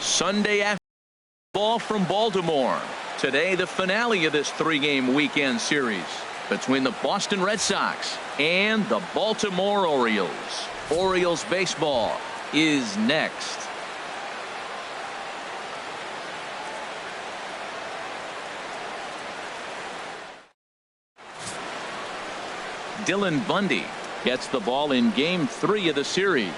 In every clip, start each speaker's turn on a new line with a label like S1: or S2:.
S1: Sunday afternoon ball from Baltimore. Today, the finale of this three-game weekend series between the Boston Red Sox and the Baltimore Orioles. Orioles baseball is next. Dylan Bundy gets the ball in game 3 of the series.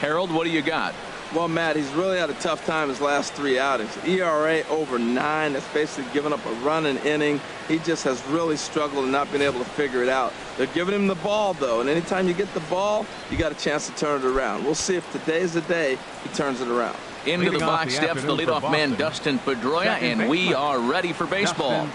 S1: Harold, what do you got?
S2: Well, Matt, he's really had a tough time his last 3 outings. ERA over 9. That's basically giving up a run an inning. He just has really struggled and not been able to figure it out. They're giving him the ball, though, and anytime you get the ball, you got a chance to turn it around. We'll see if today's the day he turns it around.
S1: Into the box steps the leadoff man, Dustin Pedroia, and we are ready for baseball.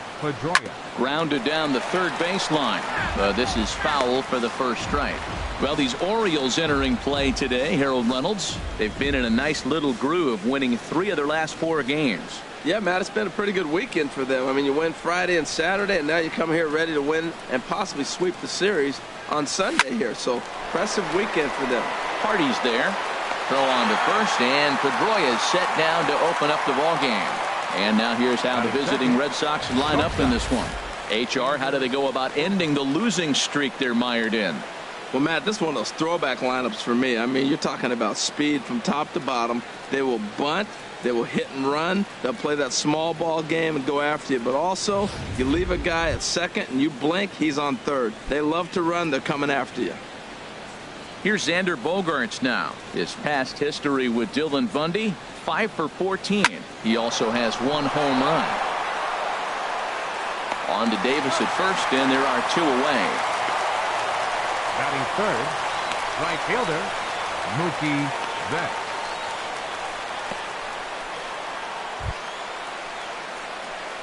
S1: Grounded down the third baseline. This is foul for the first strike. Well, these Orioles entering play today, Harold Reynolds, they've been in a nice little groove, winning 3 of their last 4 games.
S2: Yeah, Matt, it's been a pretty good weekend for them. I mean, you win Friday and Saturday, and now you come here ready to win and possibly sweep the series on Sunday here. So, impressive weekend for them.
S1: Hardy's there. Throw on to first, and Pedroia is set down to open up the ball game. And now here's how the visiting Red Sox line up in this one. HR, how do they go about ending the losing streak they're mired in?
S2: Well, Matt, this is one of those throwback lineups for me. I mean, you're talking about speed from top to bottom. They will bunt. They will hit and run. They'll play that small ball game and go after you. But also, you leave a guy at second and you blink, he's on third. They love to run. They're coming after you.
S1: Here's Xander Bogaerts now. His past history with Dylan Bundy, 5 for 14. He also has 1 home run. On to Davis at first, and there are 2 away.
S3: Batting third, right fielder, Mookie Betts.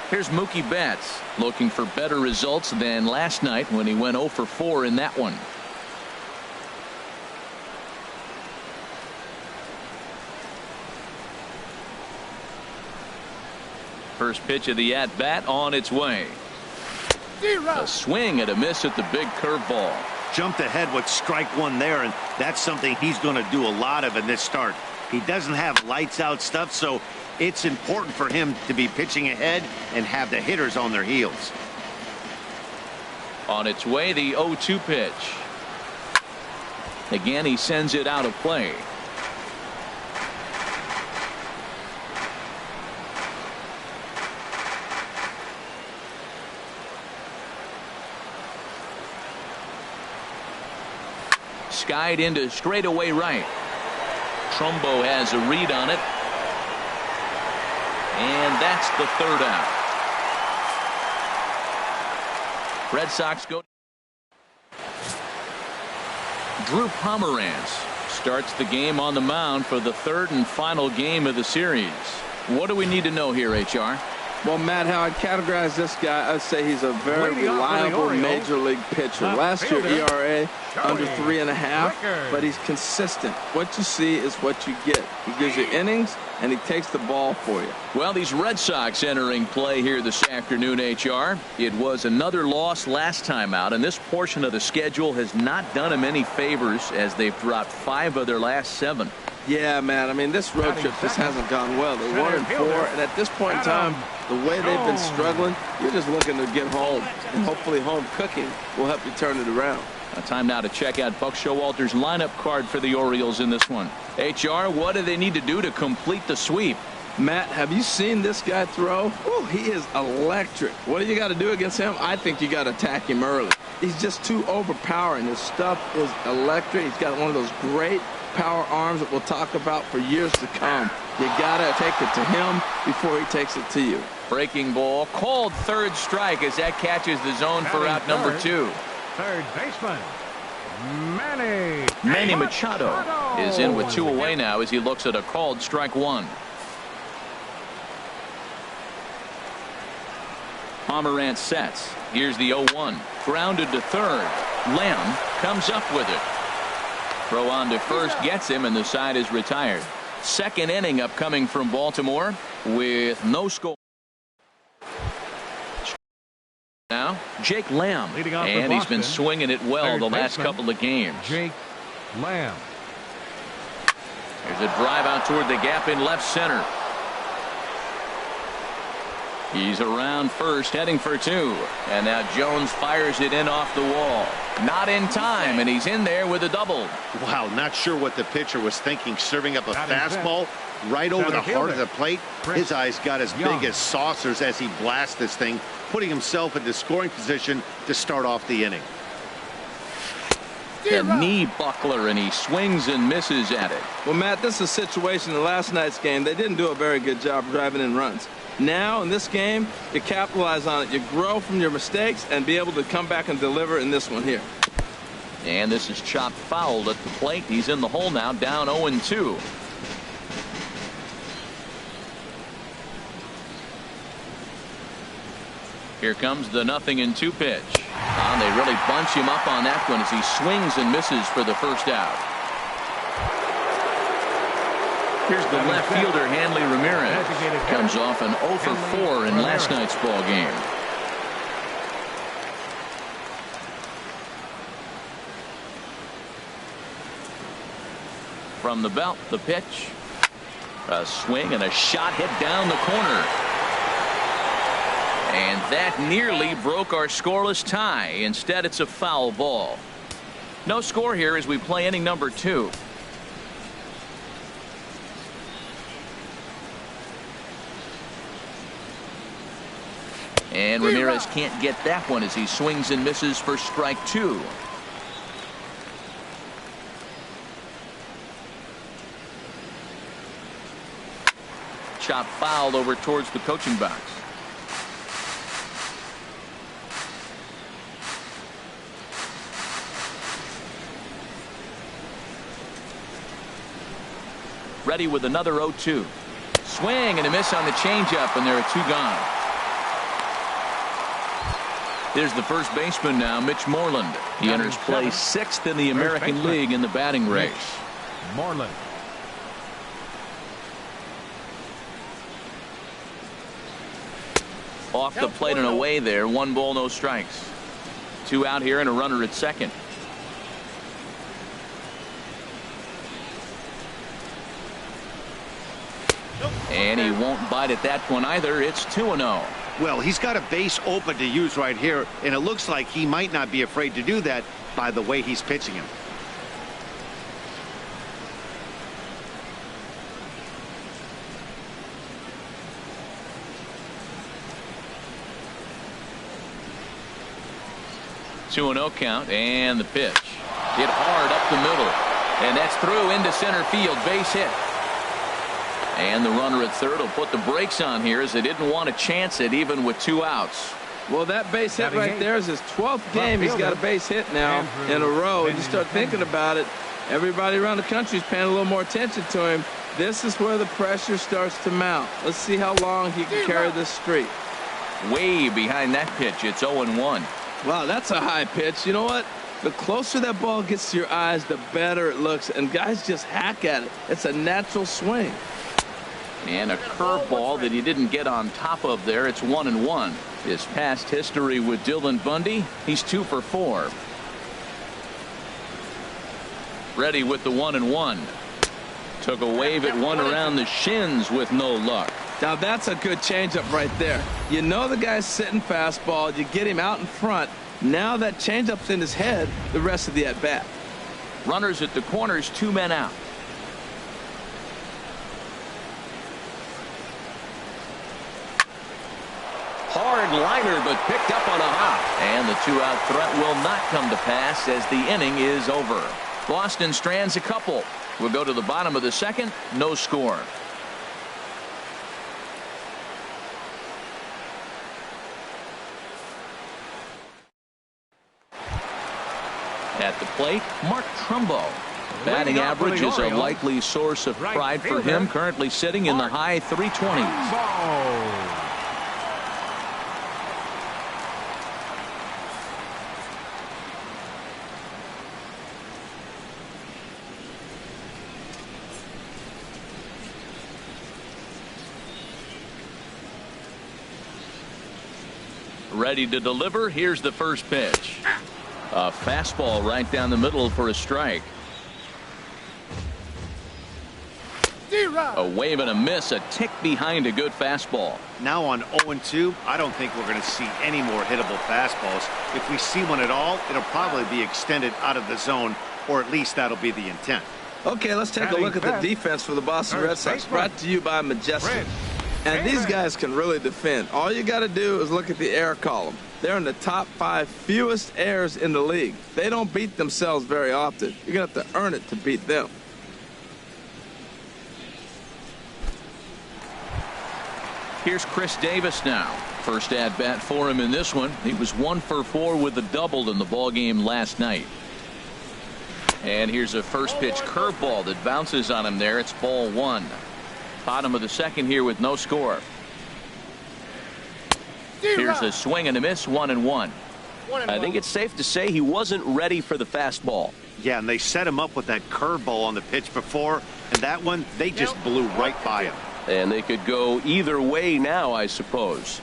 S1: Here's Mookie Betts looking for better results than last night when he went 0 for 4 in that one. First pitch of the at-bat on its way. A swing and a miss at the big curveball.
S4: Jumped ahead with strike 1 there, and that's something he's going to do a lot of in this start. He doesn't have lights out stuff, so it's important for him to be pitching ahead and have the hitters on their heels.
S1: On its way, the 0-2 pitch. Again, he sends it out of play. Skied into straightaway right. Trumbo has a read on it. And that's the 3rd out. Red Sox go. Drew Pomeranz starts the game on the mound for the 3rd and final game of the series. What do we need to know here, HR?
S2: Well, Matt, how I'd categorize this guy, I'd say he's a very reliable major league pitcher. Last year, ERA under 3.5, but he's consistent. What you see is what you get. He gives you innings, and he takes the ball for you.
S1: Well, these Red Sox entering play here this afternoon, HR. It was another loss last time out, and this portion of the schedule has not done them any favors as they've dropped 5 of their last 7.
S2: Yeah, man. I mean, this road trip just hasn't gone well. They're 1-4, and at this point in time, the way they've been struggling, you're just looking to get home, and hopefully home cooking will help you turn it around.
S1: Time now to check out Buck Showalter's lineup card for the Orioles in this one. HR, what do they need to do to complete the sweep?
S2: Matt, have you seen this guy throw? Oh, he is electric. What do you got to do against him? I think you got to attack him early. He's just too overpowering. His stuff is electric. He's got one of those great power arms that we'll talk about for years to come. You got to take it to him before he takes it to you.
S1: Breaking ball called 3rd strike as that catches the zone for out number 2.
S3: Third baseman,
S1: Manny Machado is in with 2 away now as he looks at a called strike 1. Pomeranz sets. Here's the 0-1. Grounded to third. Lamb comes up with it. Throw on to first gets him, and the side is retired. 2nd inning upcoming from Baltimore with no score. Now, Jake Lamb, and he's been swinging it well the last couple of games.
S3: Jake Lamb.
S1: There's a drive out toward the gap in left center. He's around first, heading for two. And now Jones fires it in off the wall. Not in time, and he's in there with a double.
S4: Wow, not sure what the pitcher was thinking, serving up a fastball right over the heart of the plate. His eyes got as big as saucers as he blasts this thing, putting himself into scoring position to start off the inning.
S1: The knee buckler, and he swings and misses at it.
S2: Well, Matt, this is a situation in last night's game. They didn't do a very good job driving in runs. Now, in this game, you capitalize on it. You grow from your mistakes and be able to come back and deliver in this one here.
S1: And this is chopped foul at the plate. He's in the hole now, down 0-2. Here comes the 0-2 pitch. And they really bunch him up on that one as he swings and misses for the first out. Here's the left fielder, Hanley Ramirez. Comes off an 0 for 4 in last night's ball game. From the belt, the pitch. A swing and a shot hit down the corner. And that nearly broke our scoreless tie. Instead, it's a foul ball. No score here as we play inning number 2. And Ramirez can't get that one as he swings and misses for strike 2. Chop fouled over towards the coaching box. Ready with another 0-2. Swing and a miss on the changeup, and there are 2 gone. There's the first baseman now, Mitch Moreland. He enters play 6th in the American League in the batting race.
S3: Moreland.
S1: Off the plate and away there. 1 ball, no strikes. 2 out here and a runner at second. And he won't bite at that one either. It's 2-0.
S4: Well, he's got a base open to use right here, and it looks like he might not be afraid to do that by the way he's pitching him.
S1: Two 2-0 count, and the pitch hit hard up the middle, and that's through into center field. Base hit. And the runner at third will put the brakes on here as they didn't want to chance it even with 2 outs.
S2: Well, that base hit right there is his 12th game. He's got a base hit now in a row. And you start thinking about it, everybody around the country is paying a little more attention to him. This is where the pressure starts to mount. Let's see how long he can carry this streak.
S1: Way behind that pitch. It's 0-1.
S2: Wow, that's a high pitch. You know what? The closer that ball gets to your eyes, the better it looks. And guys just hack at it. It's a natural swing.
S1: And a curveball that he didn't get on top of there. It's 1-1. His past history with Dylan Bundy, he's 2 for 4. Ready with the 1-1. Took a wave at one around the shins with no luck.
S2: Now that's a good changeup right there. You know the guy's sitting fastball. You get him out in front. Now that changeup's in his head the rest of the at-bat.
S1: Runners at the corners, 2 men out. Hard liner, but picked up on a hop. And the 2-out threat will not come to pass as the inning is over. Boston strands a couple. We'll go to the bottom of the second. No score. At the plate, Mark Trumbo. Batting average is a likely source of pride for him, currently sitting in the high 320s. Ready to deliver. Here's the first pitch. A fastball right down the middle for a strike. A wave and a miss, a tick behind a good fastball.
S4: Now on 0-2, I don't think we're going to see any more hittable fastballs. If we see one at all, it'll probably be extended out of the zone, or at least that'll be the intent.
S2: Okay, let's take a look at the defense for the Boston Red Sox, brought to you by Majestic. And these guys can really defend. All you got to do is look at the error column. They're in the top 5 fewest errors in the league. They don't beat themselves very often. You're going to have to earn it to beat them.
S1: Here's Chris Davis now. First at bat for him in this one. He was 1 for 4 with a double in the ball game last night. And here's a first pitch curveball that bounces on him there. It's ball 1. Bottom of the second here with no score. Here's a swing and a miss, 1-1.
S5: I think it's safe to say he wasn't ready for the fastball.
S4: Yeah, and they set him up with that curveball on the pitch before, and that one, they just blew right by him.
S5: And they could go either way now, I suppose.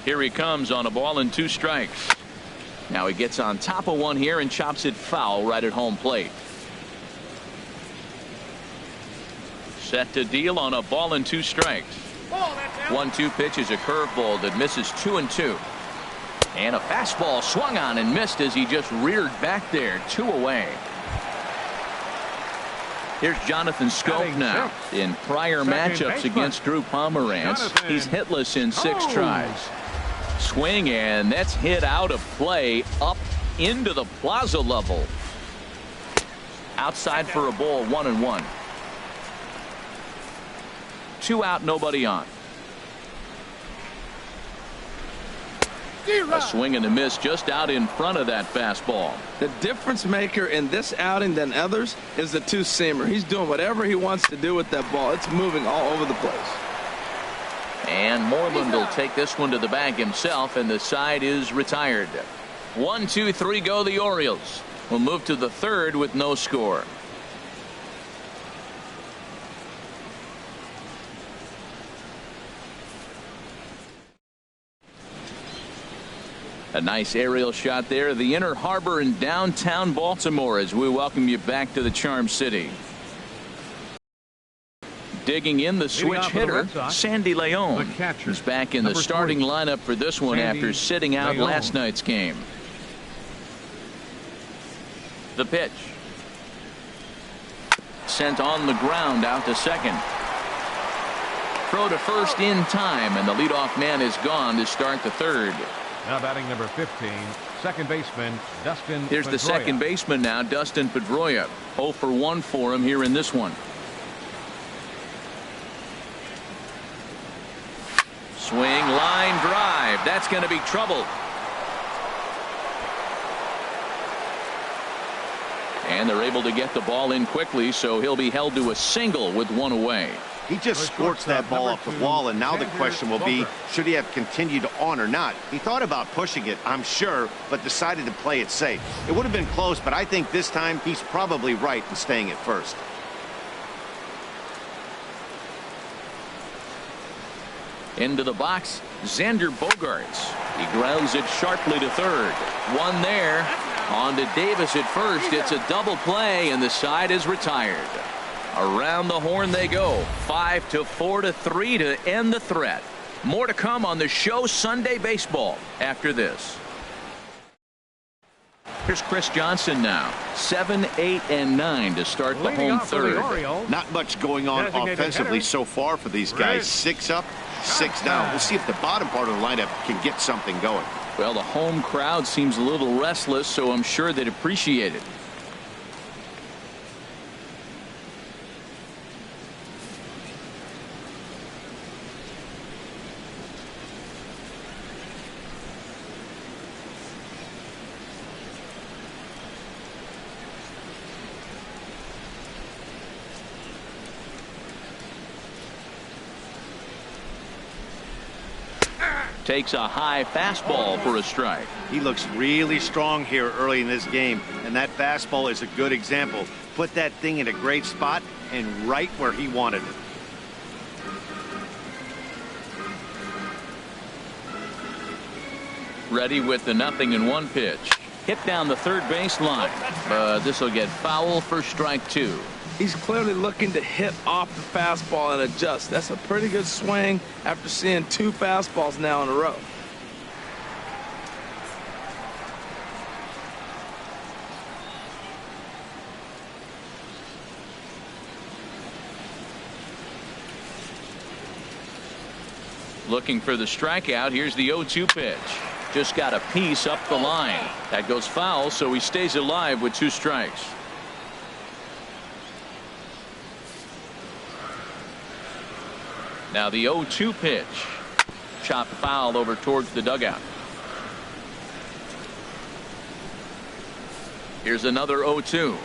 S1: Here he comes on a ball and 2 strikes. Now he gets on top of one here and chops it foul right at home plate. Set to deal on a ball and 2 strikes. 1-2 pitch is a curveball that misses 2-2. And a fastball swung on and missed as he just reared back there. 2 away. Here's Jonathan Scope now. In prior matchups against Drew Pomeranz, he's hitless in 6 tries. Swing, and that's hit out of play up into the plaza level. Outside for a ball, 1-1. 2 out, nobody on. A swing and a miss just out in front of that fastball.
S2: The difference maker in this outing than others is the 2-seamer. He's doing whatever he wants to do with that ball. It's moving all over the place.
S1: And Moreland will take this one to the bag himself, and the side is retired. 1, 2, 3 go the Orioles. We'll move to the 3rd with no score. A nice aerial shot there. The Inner Harbor in downtown Baltimore as we welcome you back to the Charm City. Digging in the switch hitter, Sandy Leon. He's back in the starting lineup for this one after sitting out last night's game. The pitch. Sent on the ground out to second. Throw to first in time, and the leadoff man is gone to start the 3rd.
S3: Now batting number 15, second baseman Dustin
S1: Here's
S3: Pedroia.
S1: The second baseman now, Dustin Pedroia. 0 for 1 for him here in this one. Swing, line drive. That's going to be trouble. And they're able to get the ball in quickly, so he'll be held to a single with 1 away.
S4: He just scorched that ball off the wall, and now the question will be, should he have continued on or not? He thought about pushing it, I'm sure, but decided to play it safe. It would have been close, but I think this time he's probably right in staying at first.
S1: Into the box, Xander Bogaerts. He grounds it sharply to 3rd. 1 there. On to Davis at first. It's a double play, and the side is retired. Around the horn they go. 5-4-3 to end the threat. More to come on the show Sunday Baseball after this. Here's Chris Johnson now. 7, 8, and 9 to start the home 3rd.
S4: Not much going on offensively so far for these guys. 6 up, 6 down. We'll see if the bottom part of the lineup can get something going.
S1: Well, the home crowd seems a little restless, so I'm sure they'd appreciate it. Takes a high fastball for a strike.
S4: He looks really strong here early in this game, and that fastball is a good example. Put that thing in a great spot and right where he wanted it.
S1: Ready with the 0-1 pitch. Hit down the 3rd base line, but this will get foul for strike 2.
S2: He's clearly looking to hit off the fastball and adjust. That's a pretty good swing after seeing 2 fastballs now in a row.
S1: Looking for the strikeout. Here's the 0-2 pitch. Just got a piece up the line. That goes foul, so he stays alive with 2 strikes. Now the 0-2 pitch. Chopped foul over towards the dugout. Here's another 0-2.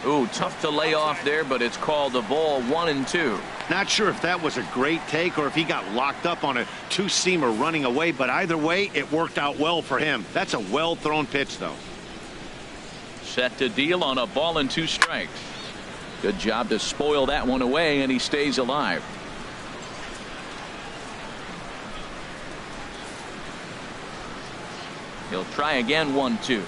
S1: Ooh, tough to lay off there, but it's called a ball. 1-2.
S4: Not sure if that was a great take or if he got locked up on a 2-seamer running away, but either way, it worked out well for him. That's a well-thrown pitch, though.
S1: Set to deal on a ball and 2 strikes. Good job to spoil that one away, and he stays alive. He'll try again. 1-2.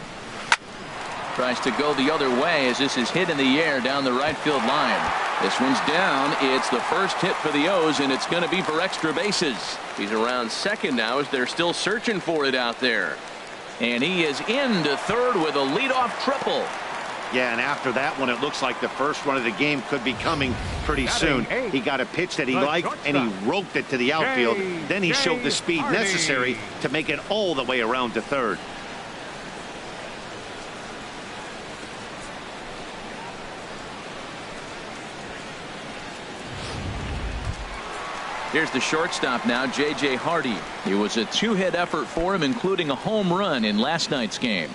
S1: Tries to go the other way as this is hit in the air down the right field line. This one's down. It's the first hit for the O's, and it's going to be for extra bases. He's around second now as they're still searching for it out there. And he is into third with a leadoff triple.
S4: Yeah, and after that one, it looks like the first run of the game could be coming pretty soon. He got a pitch that he liked, and he roped it to the outfield. Then he showed the speed necessary to make it all the way around to third.
S1: Here's the shortstop now, J.J. Hardy. It was a 2-hit effort for him, including a home run in last night's game.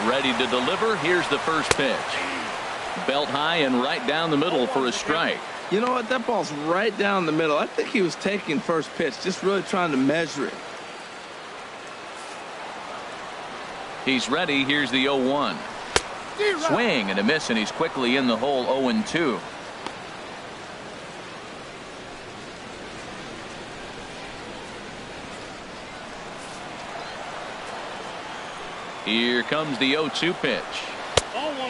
S1: Ready to deliver. Here's the first pitch. Belt high and right down the middle for a strike.
S2: You know what? That ball's right down the middle. I think he was taking first pitch, just really trying to measure it.
S1: He's ready. Here's the 0-1. Swing and a miss, and he's quickly in the hole. 0-2. Here comes the 0-2 pitch.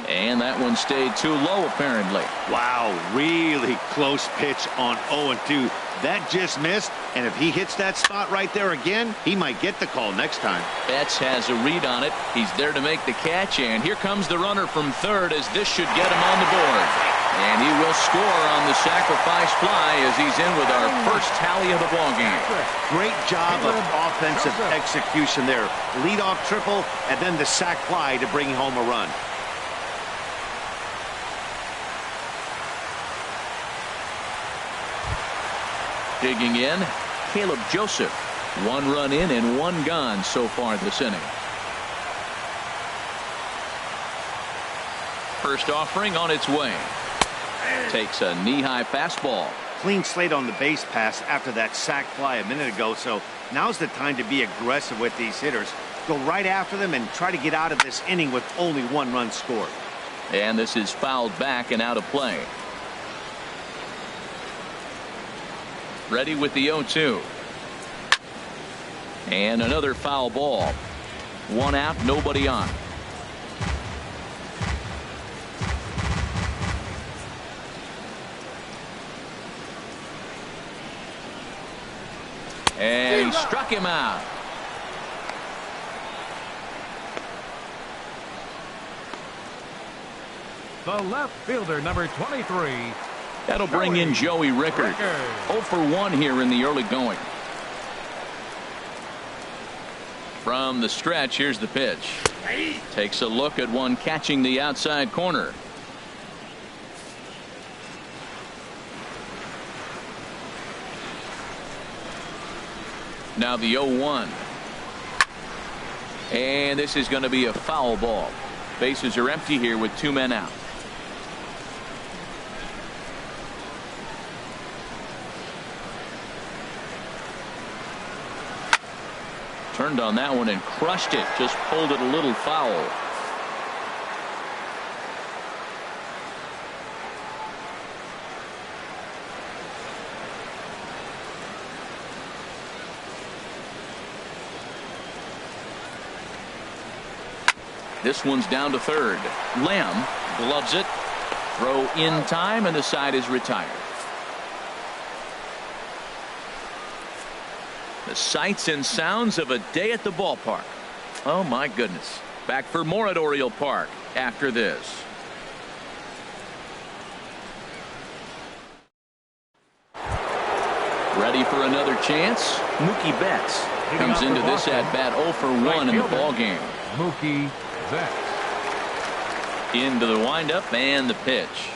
S1: And that one stayed too low, apparently.
S4: Wow, really close pitch on 0-2. That just missed, and if he hits that spot right there again, he might get the call next time.
S1: Betts has a read on it. He's there to make the catch, and here comes the runner from third as this should get him on the board. And he will score on the sacrifice fly as he's in with our first tally of the ballgame.
S4: Great job of offensive execution there. Leadoff triple, and then the sac fly to bring home a run.
S1: Digging in, Caleb Joseph. 1 run in and 1 gone so far this inning. First offering on its way. Takes a knee-high fastball.
S4: Clean slate on the base pass after that sac fly a minute ago, so now's the time to be aggressive with these hitters. Go right after them and try to get out of this inning with only 1 run scored.
S1: And this is fouled back and out of play. Ready with the 0-2. And another foul ball. 1 out, nobody on. And he struck him out.
S3: The left fielder, number 23.
S1: That'll bring in Joey Rickard. 0 for 1 here in the early going. From the stretch, here's the pitch. Takes a look at one catching the outside corner. Now the 0-1. And this is going to be a foul ball. Bases are empty here with 2 men out. Turned on that one and crushed it. Just pulled it a little foul. This one's down to third. Lamb gloves it. Throw in time, and the side is retired. The sights and sounds of a day at the ballpark. Oh, my goodness. Back for more at Oriole Park after this. Ready for another chance? Mookie Betts comes into this at-bat 0 for 1 in the ballgame.
S3: Mookie Betts.
S1: Into the windup and the pitch.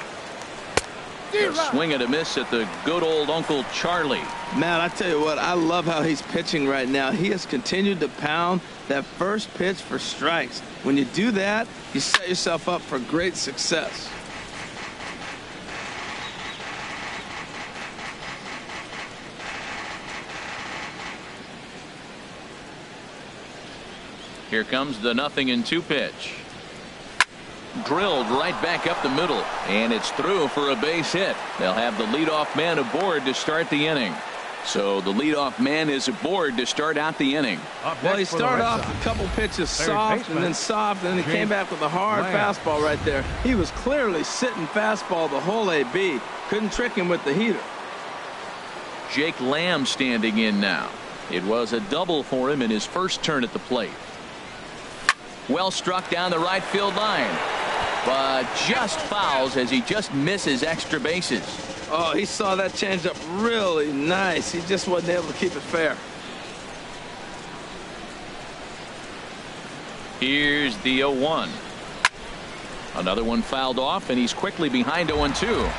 S1: A swing and a miss at the good old Uncle Charlie.
S2: Man, I tell you what, I love how he's pitching right now. He has continued to pound that first pitch for strikes. When you do that, you set yourself up for great success.
S1: Here comes the 0-2 pitch. Drilled right back up the middle, and it's through for a base hit. They'll have the leadoff man aboard to start the inning. So the leadoff man is aboard to start out the inning.
S2: Well, he started off a couple pitches soft and then soft, and then he came back with a hard fastball right there. He was clearly sitting fastball the whole AB. Couldn't trick him with the heater.
S1: Jake Lamb standing in now. It was a double for him in his first turn at the plate. Well struck down the right field line, but just fouls as he just misses extra bases.
S2: Oh, he saw that changeup really nice. He just wasn't able to keep it fair.
S1: Here's the 0-1. Another one fouled off, and he's quickly behind 0-2.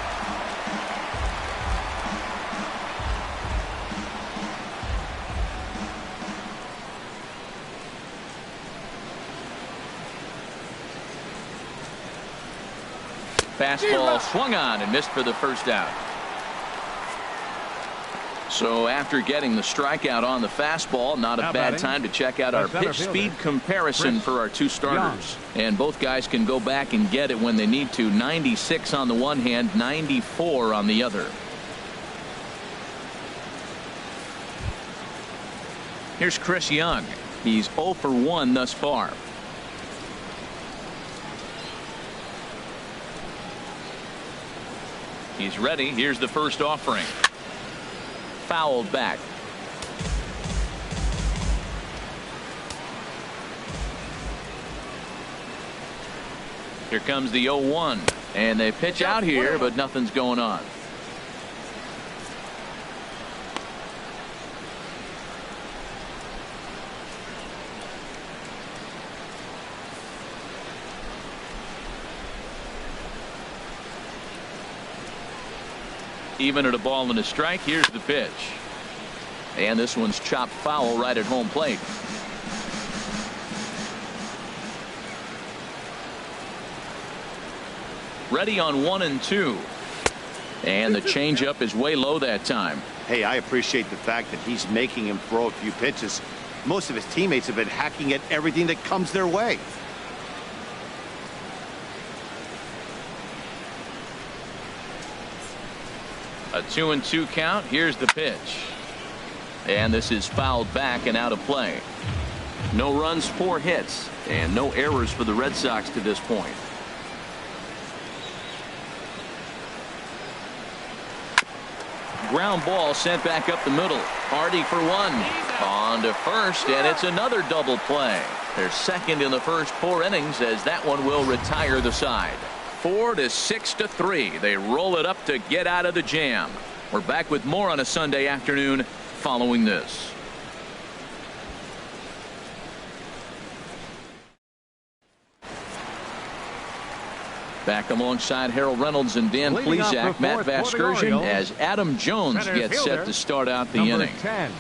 S1: Fastball swung on and missed for the first out. So after getting the strikeout on the fastball, not a bad time to check out our pitch speed comparison for our two starters. And both guys can go back and get it when they need to. 96 on the one hand, 94 on the other. Here's Chris Young. He's 0 for 1 thus far. He's ready. Here's the first offering. Fouled back. Here comes the 0-1. And they pitch out here, but nothing's going on. Even at a ball and a strike. Here's the pitch. And this one's chopped foul right at home plate. Ready on 1-2. And the changeup is way low that time.
S4: Hey, I appreciate the fact that he's making him throw a few pitches. Most of his teammates have been hacking at everything that comes their way.
S1: A 2-2 count. Here's the pitch. And this is fouled back and out of play. No runs, 4 hits, and no errors for the Red Sox to this point. Ground ball sent back up the middle. Hardy for 1. On to first, and it's another double play. They're second in the first 4 innings as that one will retire the side. 4 to 6 to 3. They roll it up to get out of the jam. We're back with more on a Sunday afternoon following this. Back alongside Harold Reynolds and Dan Plesac, Matt Vasgersian, as Adam Jones gets set to start out the inning.
S3: 10.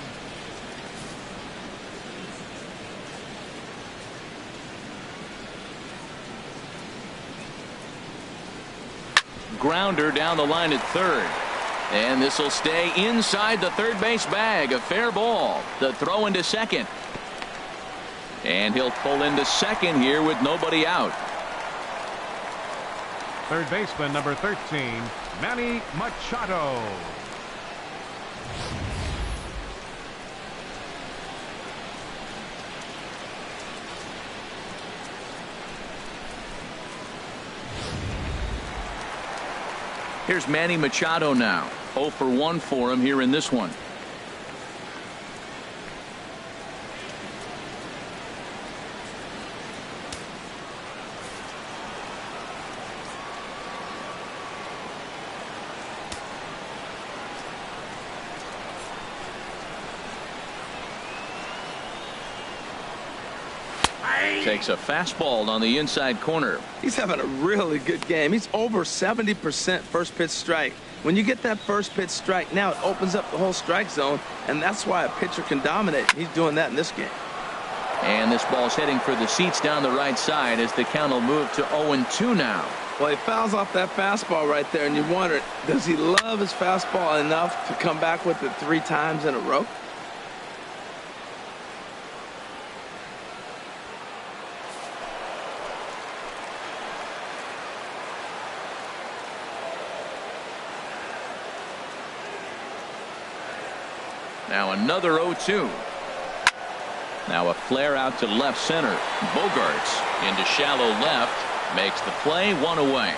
S1: Grounder down the line at third. And this will stay inside the third base bag. A fair ball. The throw into second. And he'll pull into second here with nobody out.
S3: Third baseman number 13, Manny Machado.
S1: Here's Manny Machado now. 0 for 1 for him here in this one. Takes a fastball on the inside corner.
S2: He's having a really good game. He's over 70% first pitch strike. When you get that first pitch strike, now it opens up the whole strike zone, and that's why a pitcher can dominate. He's doing that in this game.
S1: And this ball's heading for the seats down the right side as the count will move to 0-2 now.
S2: Well, he fouls off that fastball right there, and you wonder, does he love his fastball enough to come back with it 3 times in a row?
S1: Now another 0-2. Now a flare out to left center. Bogarts into shallow left. Makes the play, 1 away.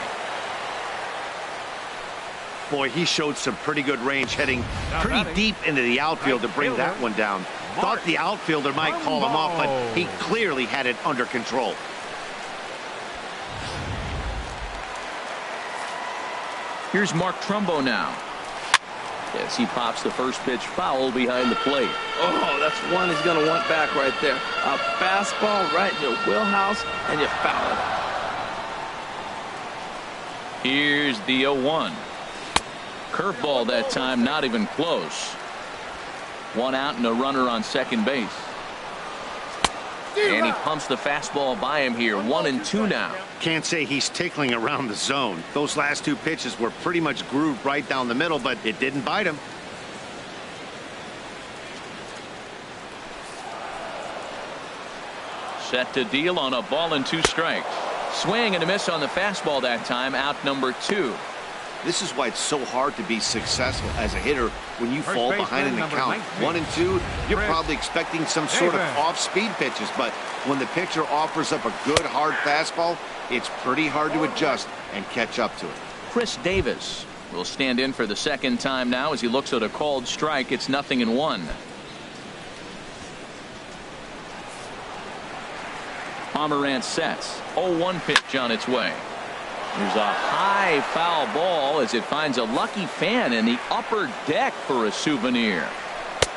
S4: Boy, he showed some pretty good range heading pretty deep into the outfield to bring that one down. Thought the outfielder might call him off, but he clearly had it under control.
S1: Here's Mark Trumbo now. As he pops the first pitch foul behind the plate.
S2: Oh, that's one he's going to want back right there. A fastball right in your wheelhouse, and you foul it.
S1: Here's the 0-1. Curveball that time, not even close. 1 out and a runner on second base. And he pumps the fastball by him here. 1-2 now.
S4: Can't say he's tickling around the zone. Those last 2 pitches were pretty much grooved right down the middle, but it didn't bite him.
S1: Set to deal on a ball and 2 strikes. Swing and a miss on the fastball that time. Out number 2.
S4: This is why it's so hard to be successful as a hitter when you fall behind in the count. 1 and 2, you're probably expecting some sort of off-speed pitches, but when the pitcher offers up a good hard fastball, it's pretty hard to adjust and catch up to it.
S1: Chris Davis will stand in for the second time now as he looks at a called strike. It's 0-1. Pomerantz sets. 0-1 pitch on its way. There's a high foul ball as it finds a lucky fan in the upper deck for a souvenir.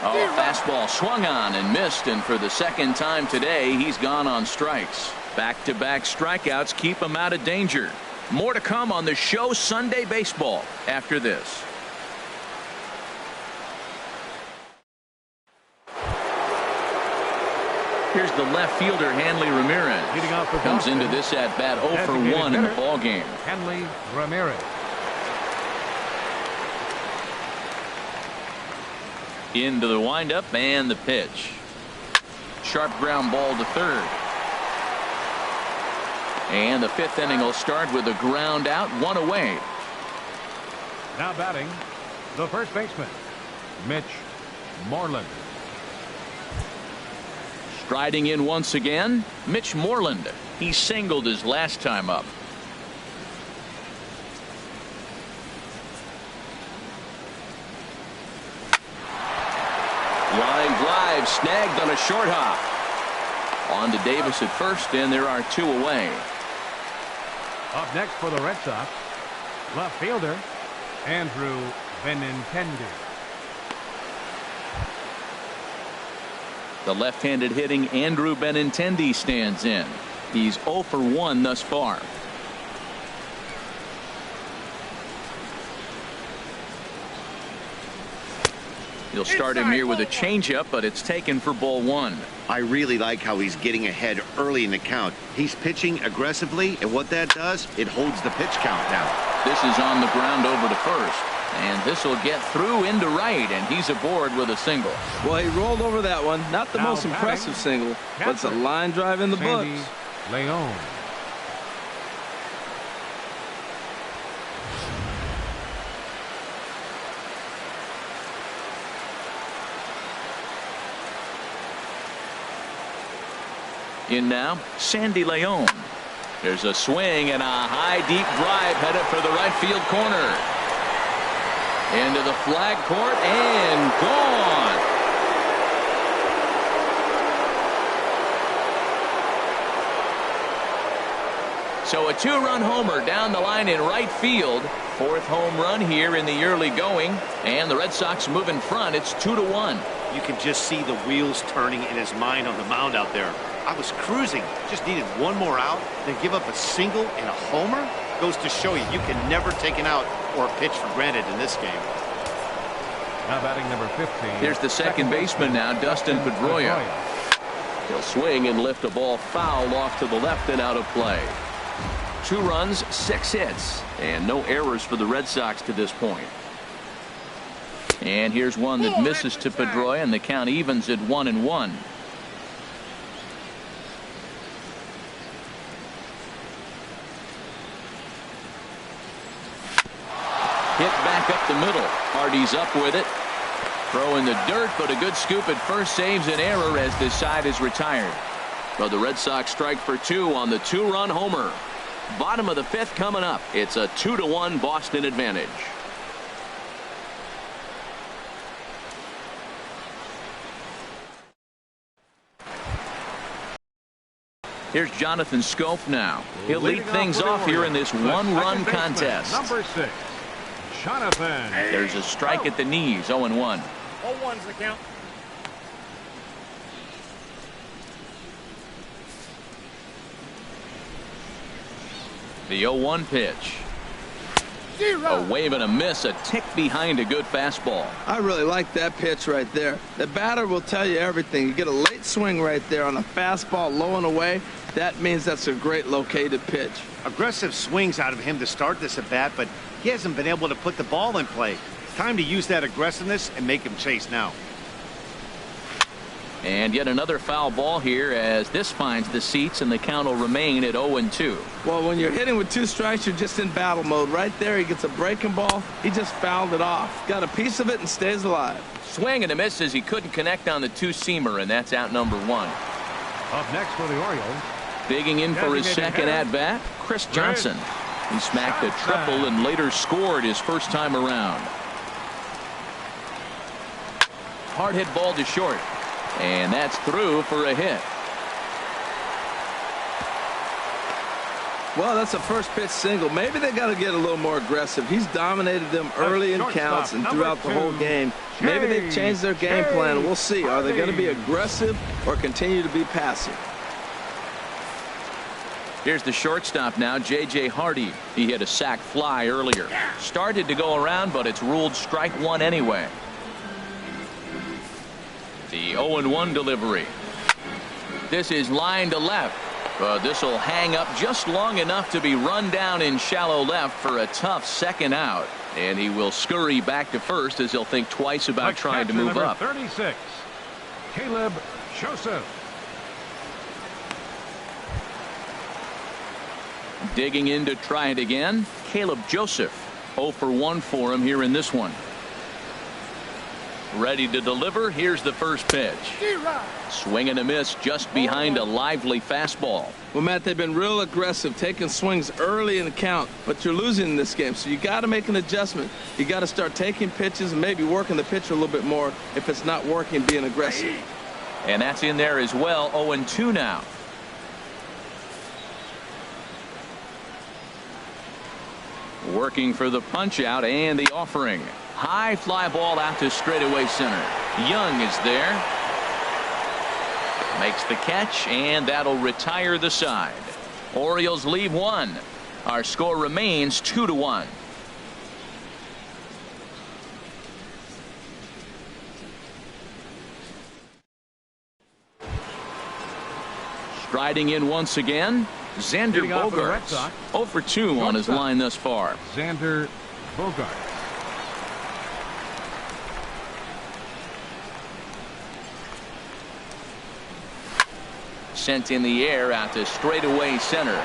S1: Oh, fastball swung on and missed, and for the second time today, he's gone on strikes. Back-to-back strikeouts keep him out of danger. More to come on the show Sunday Baseball after this. Here's the left fielder, Hanley Ramirez. Comes into this at bat 0 for 1 in the ball game.
S3: Hanley Ramirez.
S1: Into the windup and the pitch. Sharp ground ball to third. And the 5th inning will start with a ground out, 1 away.
S3: Now batting, the first baseman, Mitch Moreland.
S1: Striding in once again, Mitch Moreland. He singled his last time up. Line drive snagged on a short hop. On to Davis at first, and there are 2 away.
S3: Up next for the Red Sox, left fielder Andrew Benintendi.
S1: The left-handed hitting Andrew Benintendi stands in. He's 0 for 1 thus far. He'll start him here with a changeup, but it's taken for ball 1.
S4: I really like how he's getting ahead early in the count. He's pitching aggressively, and what that does, it holds the pitch count down.
S1: This is on the ground over to first. And this will get through into right, and he's aboard with a single.
S2: Well, he rolled over that one. Not the most impressive single, but it's a line drive in the books.
S3: Leon.
S1: In now, Sandy Leon. There's a swing and a high deep drive headed for the right field corner. Into the flag court and gone. So a two-run homer down the line in right field. Fourth home run here in the early going. And the Red Sox move in front. It's 2-1.
S4: You can just see the wheels turning in his mind on the mound out there. I was cruising. Just needed one more out. Then give up a single and a homer. Goes to show you can never take an out or a pitch for granted in this game.
S3: Now batting number 15.
S1: Here's the second baseman now, Dustin Pedroia. He'll swing and lift a ball foul off to the left and out of play. 2 runs, 6 hits, and no errors for the Red Sox to this point. And here's one that misses to Pedroia, and the count evens at 1-1. Hit back up the middle. Hardy's up with it. Throw in the dirt, but a good scoop at first saves an error as this side is retired. But the Red Sox strike for 2 on the 2-run homer. Bottom of the 5th coming up. It's a 2-1 Boston advantage. Here's Jonathan Scope now. He'll lead things off here in this one-run contest.
S3: Number 6, Jonathan.
S1: There's a strike at the knees, 0-1.
S6: 0-1's the count.
S1: The 0-1 pitch. A wave and a miss, a tick behind a good fastball.
S2: I really like that pitch right there. The batter will tell you everything. You get a late swing right there on a fastball low and away. That means that's a great located pitch.
S4: Aggressive swings out of him to start this at bat, but he hasn't been able to put the ball in play. Time to use that aggressiveness and make him chase now.
S1: And yet another foul ball here as this finds the seats, and the count will remain at 0-2.
S2: Well, when you're hitting with 2 strikes, you're just in battle mode. Right there, he gets a breaking ball. He just fouled it off. Got a piece of it and stays alive.
S1: Swing and a miss as he couldn't connect on the 2-seamer, and that's out number 1.
S3: Up next for the Orioles.
S1: Digging in for his second at-bat, Chris Johnson. He smacked a triple and later scored his first time around. Hard hit ball to short. And that's through for a hit.
S2: Well, that's a first pitch single. Maybe they got to get a little more aggressive. He's dominated them early in counts and throughout the whole game. Maybe they've changed their game plan. We'll see. Are they going to be aggressive or continue to be passive?
S1: Here's the shortstop now, J.J. Hardy. He hit a sac fly earlier. Started to go around, but it's ruled strike 1 anyway. The 0-1 delivery. This is line to left. This will hang up just long enough to be run down in shallow left for a tough second out. And he will scurry back to first as he'll think twice about trying to move up.
S3: 36, Caleb Joseph.
S1: Digging in to try it again, Caleb Joseph. 0 for 1 for him here in this one. Ready to deliver. Here's the first pitch. Swing and a miss just behind a lively fastball.
S2: Well, Matt, they've been real aggressive, taking swings early in the count, but you're losing in this game, so you got to make an adjustment. You got to start taking pitches and maybe working the pitcher a little bit more if it's not working, being aggressive.
S1: And that's in there as well. 0-2 now. Working for the punch out and the offering. High fly ball out to straightaway center. Young is there. Makes the catch, and that'll retire the side. Orioles leave 1. Our score remains 2-1. Striding in once again, Xander Bogaerts. 0 for 2 on his line thus far.
S3: Xander Bogaerts.
S1: Sent in the air out to straightaway center.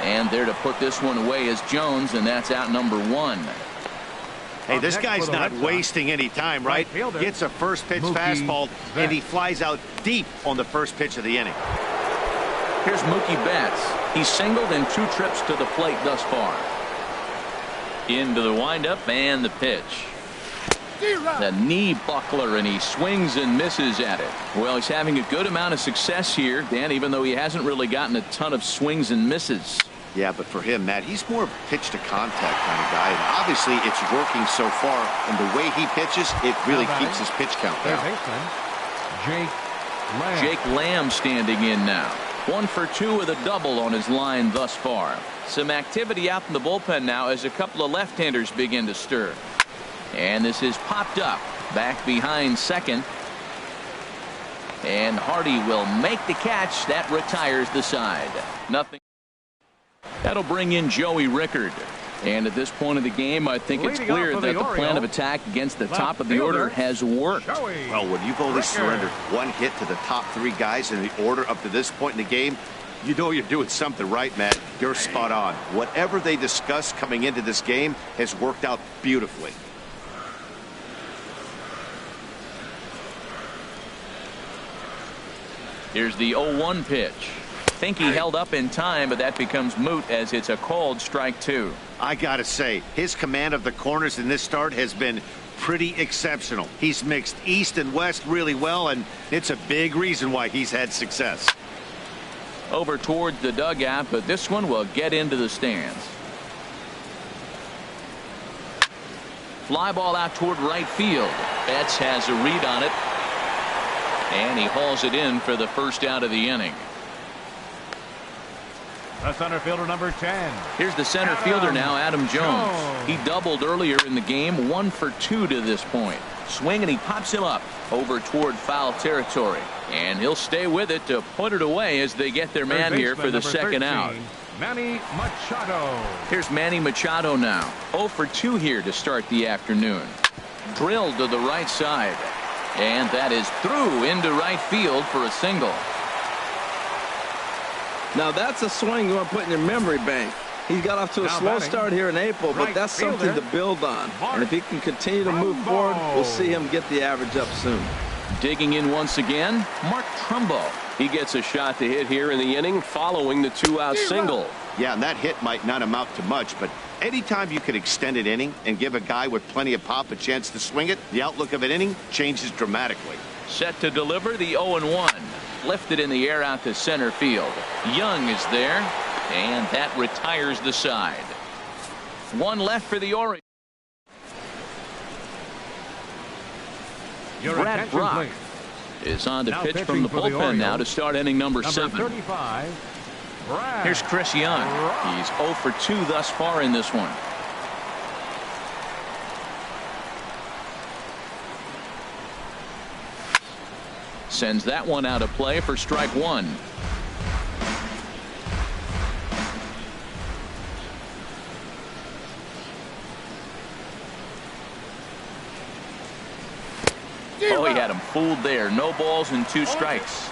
S1: And there to put this one away is Jones, and that's out number 1.
S4: Hey, this guy's not wasting any time, right? Gets a first pitch fastball, and he flies out deep on the first pitch of the inning.
S1: Here's Mookie Betts. He's singled in 2 trips to the plate thus far. Into the windup and the pitch. The knee buckler, and he swings and misses at it. Well, he's having a good amount of success here, Dan, even though he hasn't really gotten a ton of swings and misses.
S4: Yeah, but for him, Matt, he's more of a pitch to contact kind of guy, and obviously it's working so far, and the way he pitches, it really keeps his pitch count down.
S1: Jake Lamb standing in now. 1 for 2 with a double on his line thus far. Some activity out in the bullpen now as a couple of left-handers begin to stir. And this is popped up back behind second. And Hardy will make the catch. That retires the side. Nothing. That'll bring in Joey Rickard. And at this point of the game, I think it's clear that the plan of attack against the top of the order has worked.
S4: Well, when you've only surrendered one hit to the top 3 guys in the order up to this point in the game, you know you're doing something right, Matt. You're spot on. Whatever they discussed coming into this game has worked out beautifully.
S1: Here's the 0-1 pitch. Think he held up in time, but that becomes moot as it's a called strike 2.
S4: I gotta say, his command of the corners in this start has been pretty exceptional. He's mixed east and west really well, and it's a big reason why he's had success.
S1: Over towards the dugout, but this one will get into the stands. Fly ball out toward right field. Betts has a read on it, and he hauls it in for the first out of the inning.
S3: The center fielder, number 10.
S1: Here's the center fielder now, Adam Jones. He doubled earlier in the game, 1 for 2 to this point. Swing, and he pops him up over toward foul territory. And he'll stay with it to put it away as they get their man here for the second out.
S3: Manny Machado.
S1: Here's Manny Machado now. 0 for 2 here to start the afternoon. Drilled to the right side. And that is through into right field for a single.
S2: Now that's a swing you want to put in your memory bank. He got off to a slow start here in April, but that's something to build on. And if he can continue to move forward, we'll see him get the average up soon.
S1: Digging in once again, Mark Trumbo.
S5: He gets a shot to hit here in the inning following the 2-out single.
S4: Yeah, and that hit might not amount to much, but anytime you can extend an inning and give a guy with plenty of pop a chance to swing it, the outlook of an inning changes dramatically.
S1: Set to deliver the 0-1. Lifted in the air out to center field. Young is there, and that retires the side. 1 left for the Orioles. Brad Brock is on to pitch from the bullpen now to start inning number 7.
S3: 35,
S1: Here's Chris Young. He's 0 for 2 thus far in this one. Sends that one out of play for strike 1. Oh, he had him fooled there. No balls and 2 strikes.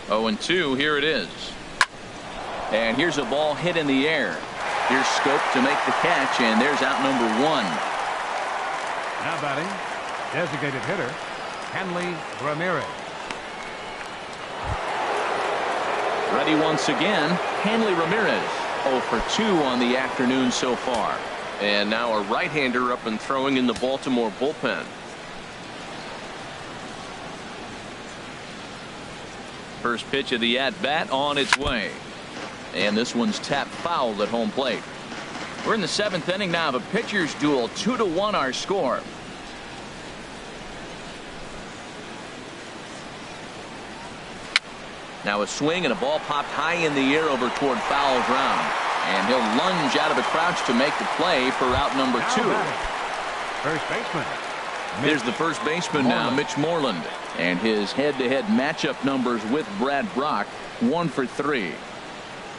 S1: Oh, and 2. Here it is. And here's a ball hit in the air. Here's Scope to make the catch, and there's out number 1.
S3: Now batting, designated hitter, Hanley Ramirez.
S1: Ready once again, Hanley Ramirez. 0 for 2 on the afternoon so far.
S5: And now a right-hander up and throwing in the Baltimore bullpen.
S1: First pitch of the at-bat on its way. And this one's tapped foul at home plate. We're in the 7th inning now of a pitcher's duel. 2-1 our score. Now a swing and a ball popped high in the air over toward foul ground. And he'll lunge out of a crouch to make the play for out number 2.
S3: First baseman.
S1: Here's the first baseman now, Mitch Moreland. And his head-to-head matchup numbers with Brad Brock, 1 for 3.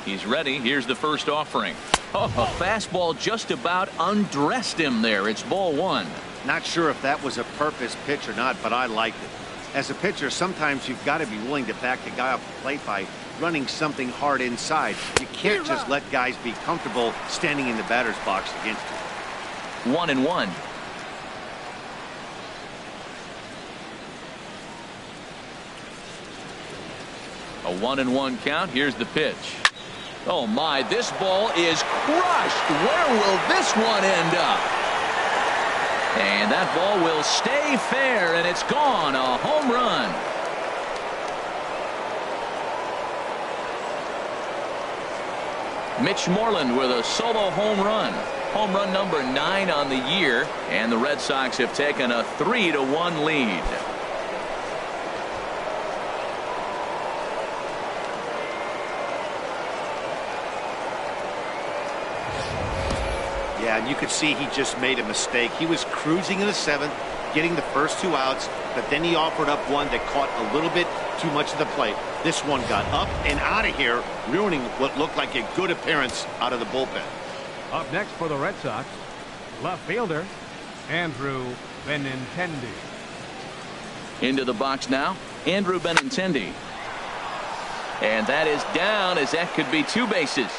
S1: He's ready. Here's the first offering. Oh, a fastball just about undressed him there. It's ball 1.
S4: Not sure if that was a purpose pitch or not, but I liked it. As a pitcher, sometimes you've got to be willing to back the guy off the plate by running something hard inside. You can't just let guys be comfortable standing in the batter's box against you.
S1: 1-1. A 1-1 count. Here's the pitch. Oh my, this ball is crushed. Where will this one end up? And that ball will stay fair, and it's gone. A home run. Mitch Moreland with a solo home run. Home run number 9 on the year, and the Red Sox have taken a 3-1 lead.
S4: Yeah, and you could see he just made a mistake. He was cruising in the 7th, getting the first 2 outs, but then he offered up one that caught a little bit too much of the plate. This one got up and out of here, ruining what looked like a good appearance out of the bullpen.
S3: Up next for the Red Sox, left fielder Andrew Benintendi.
S1: Into the box now, Andrew Benintendi. And that is down, as that could be 2 bases.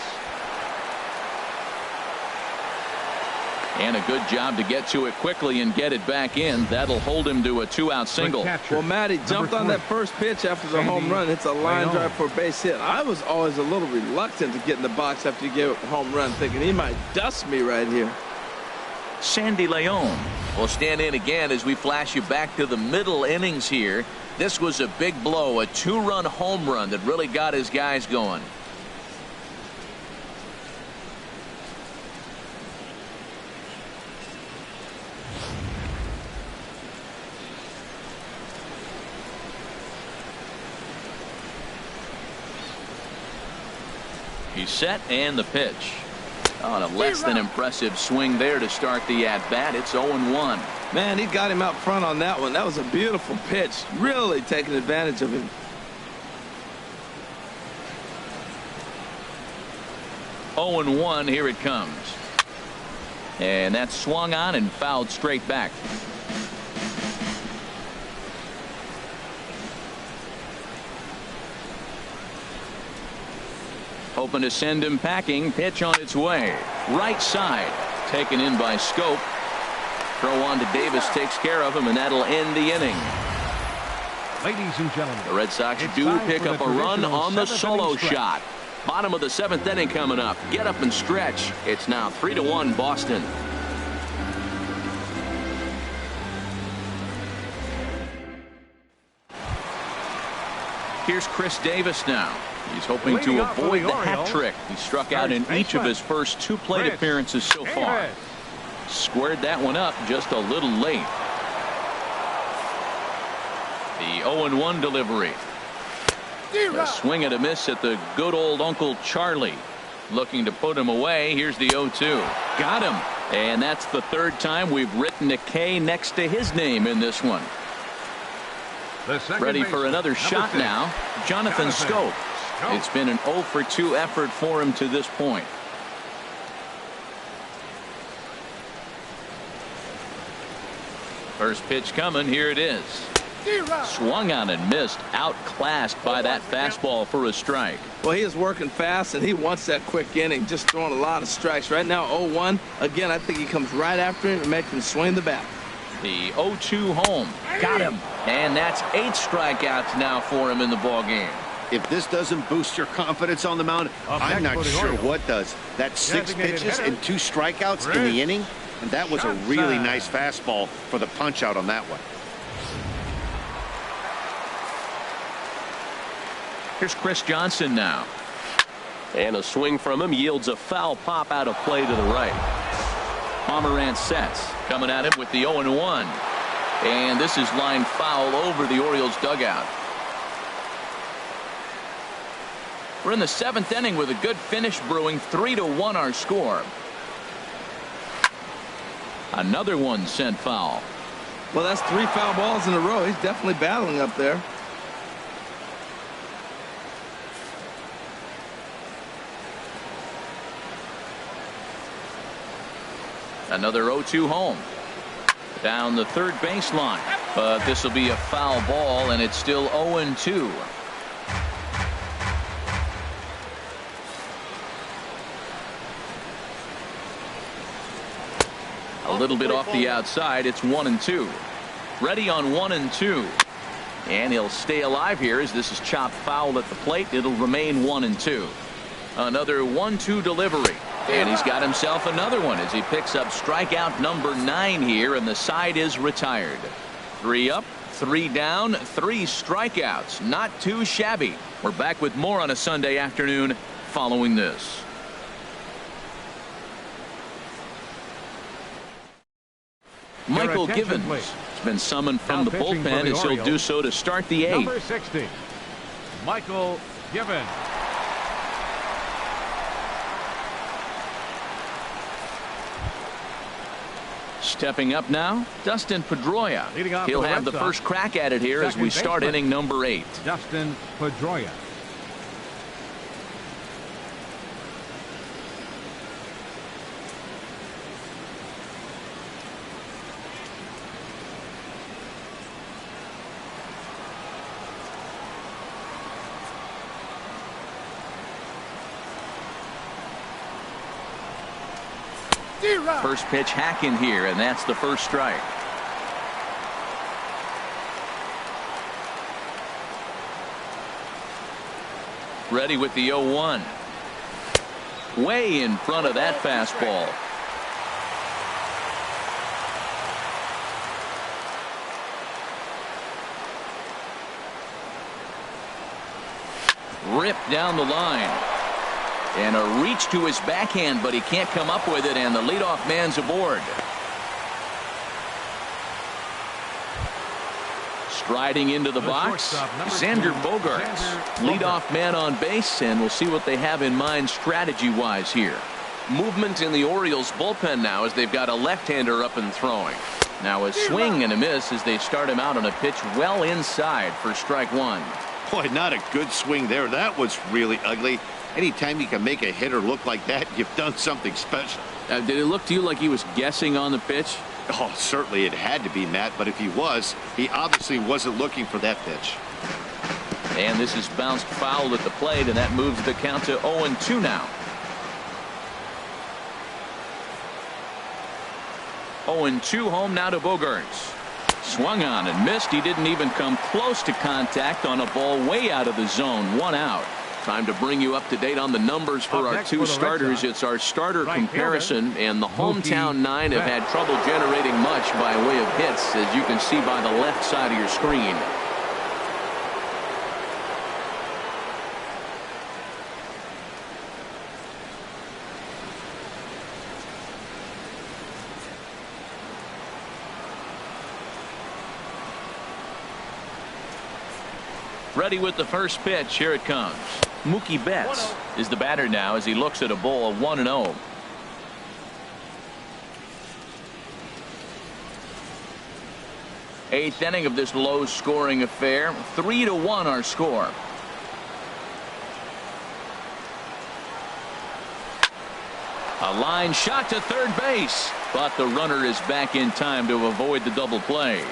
S1: And a good job to get to it quickly and get it back in. That'll hold him to a 2-out single.
S2: Well, Matty jumped on that first pitch after the home run. It's a line drive for a base hit. I was always a little reluctant to get in the box after you get a home run, thinking he might dust me right here.
S1: Sandy Leon will stand in again as we flash you back to the middle innings here. This was a big blow, a 2-run home run that really got his guys going. He's set, and the pitch. On a less than impressive swing there to start the at-bat. It's 0-1.
S2: Man, he got him out front on that one. That was a beautiful pitch. Really taking advantage of him.
S1: 0-1, here it comes. And that's swung on and fouled straight back. Hoping to send him packing. Pitch on its way. Right side. Taken in by Scope. Throw on to Davis takes care of him, and that'll end the inning.
S3: Ladies and gentlemen,
S1: The Red Sox do pick up a run on the solo shot. Bottom of the 7th inning coming up. Get up and stretch. It's now 3-1 Boston. Here's Chris Davis now. He's hoping to avoid the hat trick. He struck out in each of his first 2 plate appearances so far. Squared that one up just a little late. The 0-1 delivery. A swing and a miss at the good old Uncle Charlie. Looking to put him away. Here's the 0-2. Got him. And that's the 3rd time we've written a K next to his name in this one. Ready for another shot now. Jonathan Scope. It's been an 0-for-2 effort for him to this point. First pitch coming. Here it is. Swung on and missed. Outclassed by that fastball for a strike.
S2: Well, he is working fast, and he wants that quick inning. Just throwing a lot of strikes. Right now, 0-1. Again, I think he comes right after him and makes him swing the bat.
S1: The 0-2 home. Got him. And that's 8 strikeouts now for him in the ball game.
S4: If this doesn't boost your confidence on the mound, I'm not sure what does. That's 6 pitches and 2 strikeouts in the inning, and that was a really nice fastball for the punch out on that one.
S1: Here's Chris Johnson now.
S5: And a swing from him yields a foul pop out of play to the right.
S1: Pomerantz sets. Coming at him with the 0-1. And this is lined foul over the Orioles dugout. We're in the 7th inning with a good finish brewing. 3-1 our score. Another one sent foul.
S2: Well, that's 3 foul balls in a row. He's definitely battling up there.
S1: Another 0-2 home. Down the 3rd baseline. But this will be a foul ball, and it's still 0-2. A little bit off the outside. It's 1-2. Ready on 1-2. And he'll stay alive here as this is chopped foul at the plate. It'll remain 1-2. Another 1-2 delivery. And he's got himself another one as he picks up strikeout number 9 here, and the side is retired. 3 up, 3 down, 3 strikeouts. Not too shabby. We're back with more on a Sunday afternoon following this. Michael Givens has been summoned from the bullpen as he'll do so to start the 8th.
S3: Number 60, Michael Givens.
S1: Stepping up now, Dustin Pedroia. He'll have the first crack at it here as we start inning number 8.
S3: Dustin Pedroia.
S1: First pitch hack in here, and that's the first strike. Ready with the 0-1. Way in front of that fastball. Ripped down the line. And a reach to his backhand, but he can't come up with it, and the leadoff man's aboard. Striding into the box, Xander Bogaerts, leadoff man on base, and we'll see what they have in mind strategy-wise here. Movement in the Orioles bullpen now as they've got a left-hander up and throwing. Now a swing and a miss as they start him out on a pitch well inside for strike 1.
S4: Boy, not a good swing there. That was really ugly. Anytime you can make a hitter look like that, you've done something special.
S1: Did it look to you like he was guessing on the pitch?
S4: Oh, certainly it had to be, Matt, but if he was, he obviously wasn't looking for that pitch.
S1: And this is bounced foul at the plate, and that moves the count to 0-2 now. 0-2 home now to Bogaerts. Swung on and missed. He didn't even come close to contact on a ball way out of the zone. 1 out. Time to bring you up to date on the numbers for our 2 starters. It's our starter comparison, and the hometown 9 have had trouble generating much by way of hits, as you can see by the left side of your screen. Ready with the first pitch. Here it comes. Mookie Betts is the batter now as he looks at a ball of 1-0. Eighth inning of this low-scoring affair. 3-1 our score. A line shot to third base, but the runner is back in time to avoid the double play.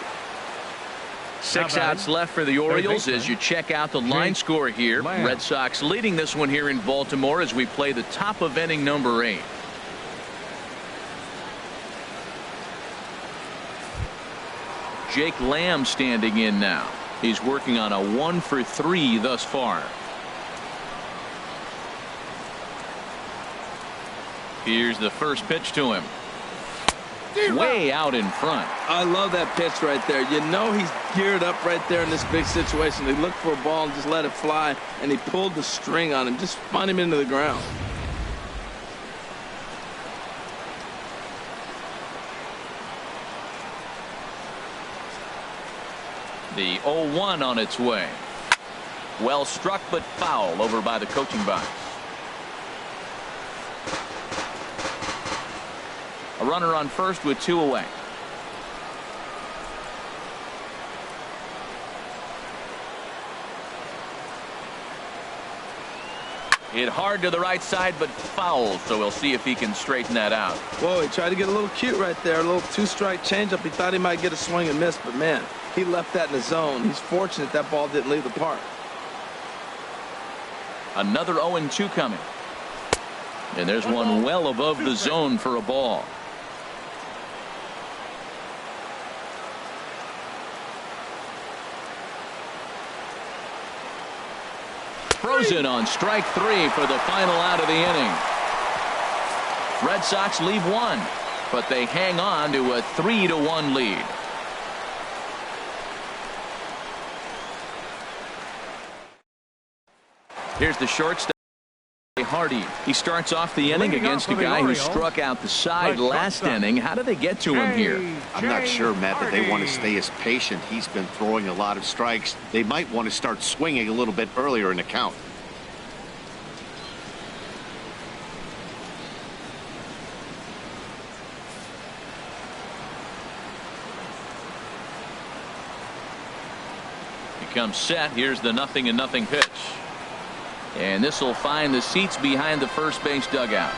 S1: 6 outs left for the Orioles as you check out the line score here. Red Sox leading this one here in Baltimore as we play the top of inning number 8. Jake Lamb standing in now. He's working on a 1-for-3 thus far. Here's the first pitch to him. Way out in front.
S2: I love that pitch right there. You know he's geared up right there in this big situation. He looked for a ball and just let it fly, and he pulled the string on him. Just spun him into the ground.
S1: The 0-1 on its way. Well struck, but foul over by the coaching box. A runner on first with 2 away. Hit hard to the right side, but foul, so we'll see if he can straighten that out.
S2: Whoa, he tried to get a little cute right there. A little 2-strike changeup. He thought he might get a swing and miss, but man, he left that in the zone. He's fortunate that ball didn't leave the park.
S1: Another 0-2 coming. And there's one well above the zone for a ball. frozen on strike 3 for the final out of the inning. Red Sox leave one, but they hang on to a 3-1 lead. Here's the shortstop, Hardy. He starts off the inning against a guy who struck out the side last inning. How did they get to him here?
S4: I'm not sure, Matt, that they want to stay as patient. He's been throwing a lot of strikes. They might want to start swinging a little bit earlier in the count.
S1: He comes set. Here's the 0-0 pitch. And this will find the seats behind the first base dugout.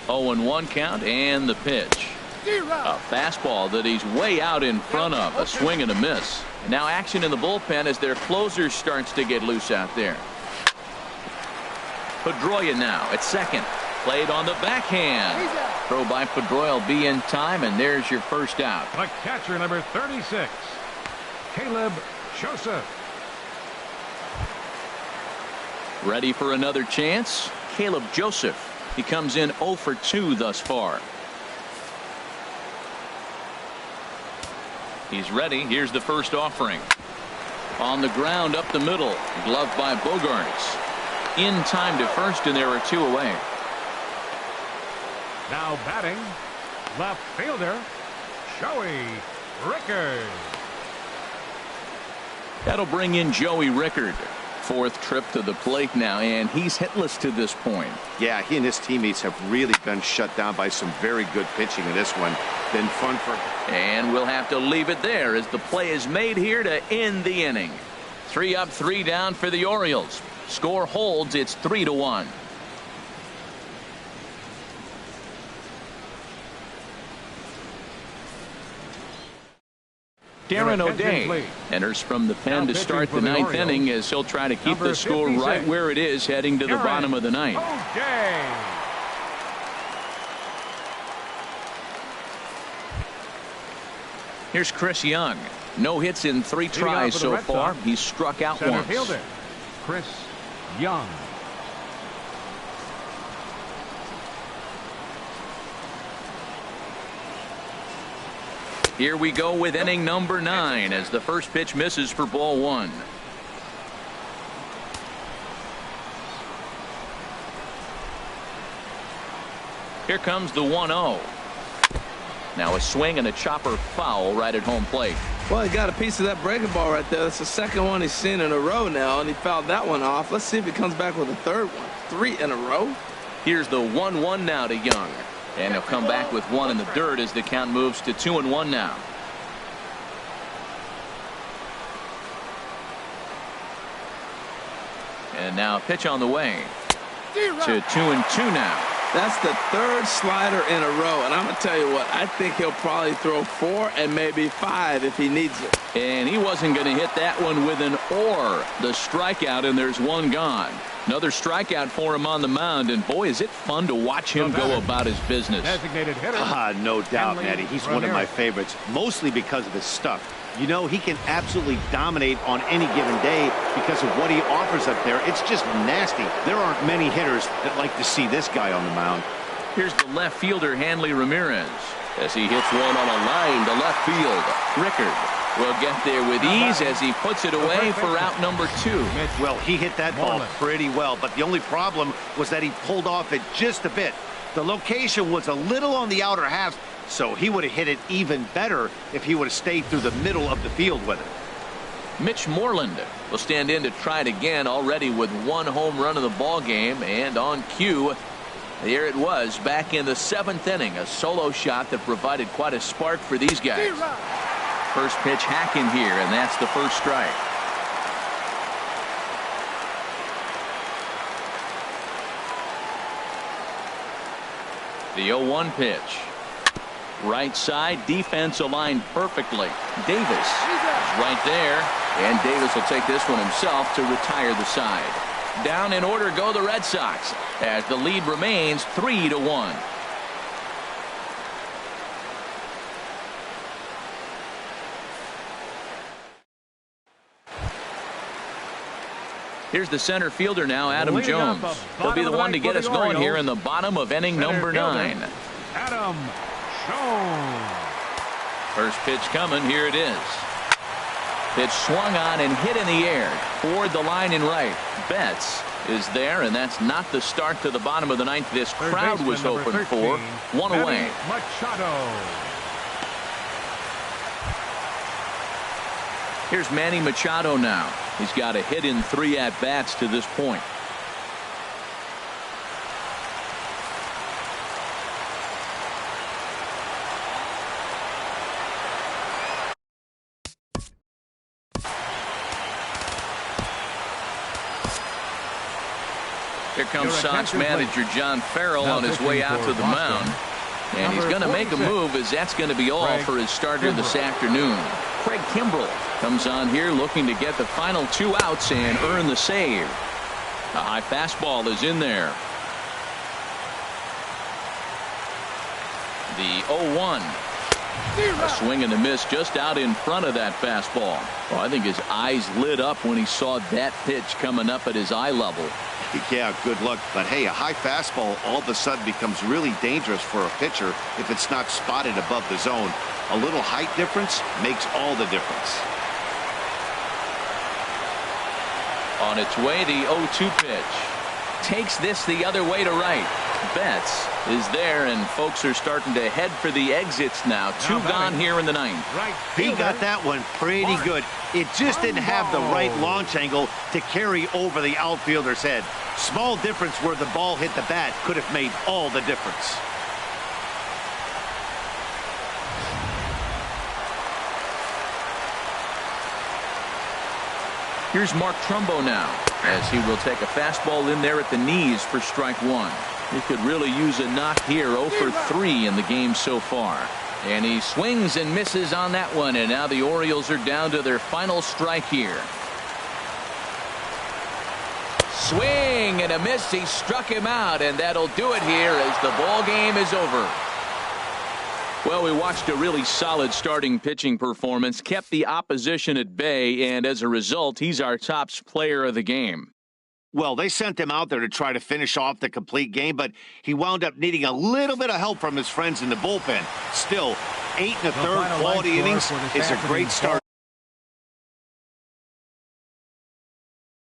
S1: Oh, 0-1 count and the pitch. A fastball that he's way out in front of. A swing and a miss. And now action in the bullpen as their closer starts to get loose out there. Pedroia now at second. Played on the backhand. Throw by Pedroia will be in time, and there's your first out.
S3: The catcher, number 36, Caleb Joseph.
S1: Ready for another chance? Caleb Joseph. He comes in 0 for 2 thus far. He's ready. Here's the first offering. On the ground up the middle. Gloved by Bogaerts. In time to first, and there are 2 away.
S3: Now batting, left fielder, Joey Rickard.
S1: That'll bring in Joey Rickard. 4th trip to the plate now, and he's hitless to this point.
S4: Yeah, he and his teammates have really been shut down by some very good pitching in this one. Been fun for.
S1: And we'll have to leave it there as the play is made here to end the inning. 3 up, 3 down for the Orioles. Score holds. It's 3-1. Darren O'Day enters from the pen to start the 9th inning as he'll try to keep the score right where it is heading to the bottom of the 9th. Here's Chris Young. No hits in 3 tries so far. He's struck out once.
S3: Fielder, Chris Young.
S1: Here we go with inning number 9 as the first pitch misses for ball 1. Here comes the 1-0. Now a swing and a chopper foul right at home plate.
S2: Well, he got a piece of that breaking ball right there. That's the second one he's seen in a row now, and he fouled that one off. Let's see if he comes back with a third one. 3 in a row.
S1: Here's the 1-1 now to Young. And he'll come back with 1 in the dirt as the count moves to 2-1 now. And now a pitch on the way to 2-2 now.
S2: That's the 3rd slider in a row, and I'm going to tell you what, I think he'll probably throw 4 and maybe 5 if he needs it.
S1: And he wasn't going to hit that one with an or. The strikeout, and there's 1 gone. Another strikeout for him on the mound, and boy, is it fun to watch him go about his business.
S3: Designated hitter.
S4: No doubt, Matty. He's one of my favorites, mostly because of his stuff. You know, he can absolutely dominate on any given day because of what he offers up there. It's just nasty. There aren't many hitters that like to see this guy on the mound.
S1: Here's the left fielder, Hanley Ramirez, as he hits one on a line to left field. Rickard will get there with ease as he puts it away for out number 2.
S4: Well, he hit that ball pretty well, but the only problem was that he pulled off it just a bit. The location was a little on the outer half, so he would have hit it even better if he would have stayed through the middle of the field with it.
S1: Mitch Moreland will stand in to try it again, already with 1 home run in the ball game, and on cue, there it was back in the 7th inning, a solo shot that provided quite a spark for these guys. First pitch hacking here, and that's the first strike. The 0-1 pitch. Right side, defense aligned perfectly. Davis is right there, and Davis will take this one himself to retire the side. Down in order go the Red Sox as the lead remains 3-1. Here's the center fielder now, Adam Jones. He'll be the one to get us going here in the bottom of inning number 9.
S3: Adam Jones.
S1: First pitch coming. Here it is. Pitch swung on and hit in the air toward the line and right. Betts is there, and that's not the start to the bottom of the 9th this crowd was hoping for. One away.
S3: Machado.
S1: Here's Manny Machado now. He's got a hit in 3 at-bats to this point. Here comes Sox manager John Farrell on his way out to the mound. And he's going to make a move, as that's going to be all for his starter this afternoon. Craig Kimbrell comes on here looking to get the final 2 outs and earn the save. A high fastball is in there. The 0-1. A swing and a miss just out in front of that fastball. Well, I think his eyes lit up when he saw that pitch coming up at his eye level.
S4: Yeah, good luck. But, hey, a high fastball all of a sudden becomes really dangerous for a pitcher if it's not spotted above the zone. A little height difference makes all the difference.
S1: On its way, the 0-2 pitch. Takes this the other way to right. Betts is there, and folks are starting to head for the exits now. 2 gone here in the 9th.
S4: He got that one pretty good. It just didn't have the right launch angle to carry over the outfielder's head. Small difference where the ball hit the bat could have made all the difference.
S1: Here's Mark Trumbo now, as he will take a fastball in there at the knees for strike 1. He could really use a knock here. 0 for 3 in the game so far. And he swings and misses on that one, and now the Orioles are down to their final strike here. Swing and a miss. He struck him out, and that'll do it here as the ball game is over. Well, we watched a really solid starting pitching performance, kept the opposition at bay, and as a result, he's our top player of the game.
S4: Well, they sent him out there to try to finish off the complete game, but he wound up needing a little bit of help from his friends in the bullpen. Still, 8 1/3 quality innings is a great start.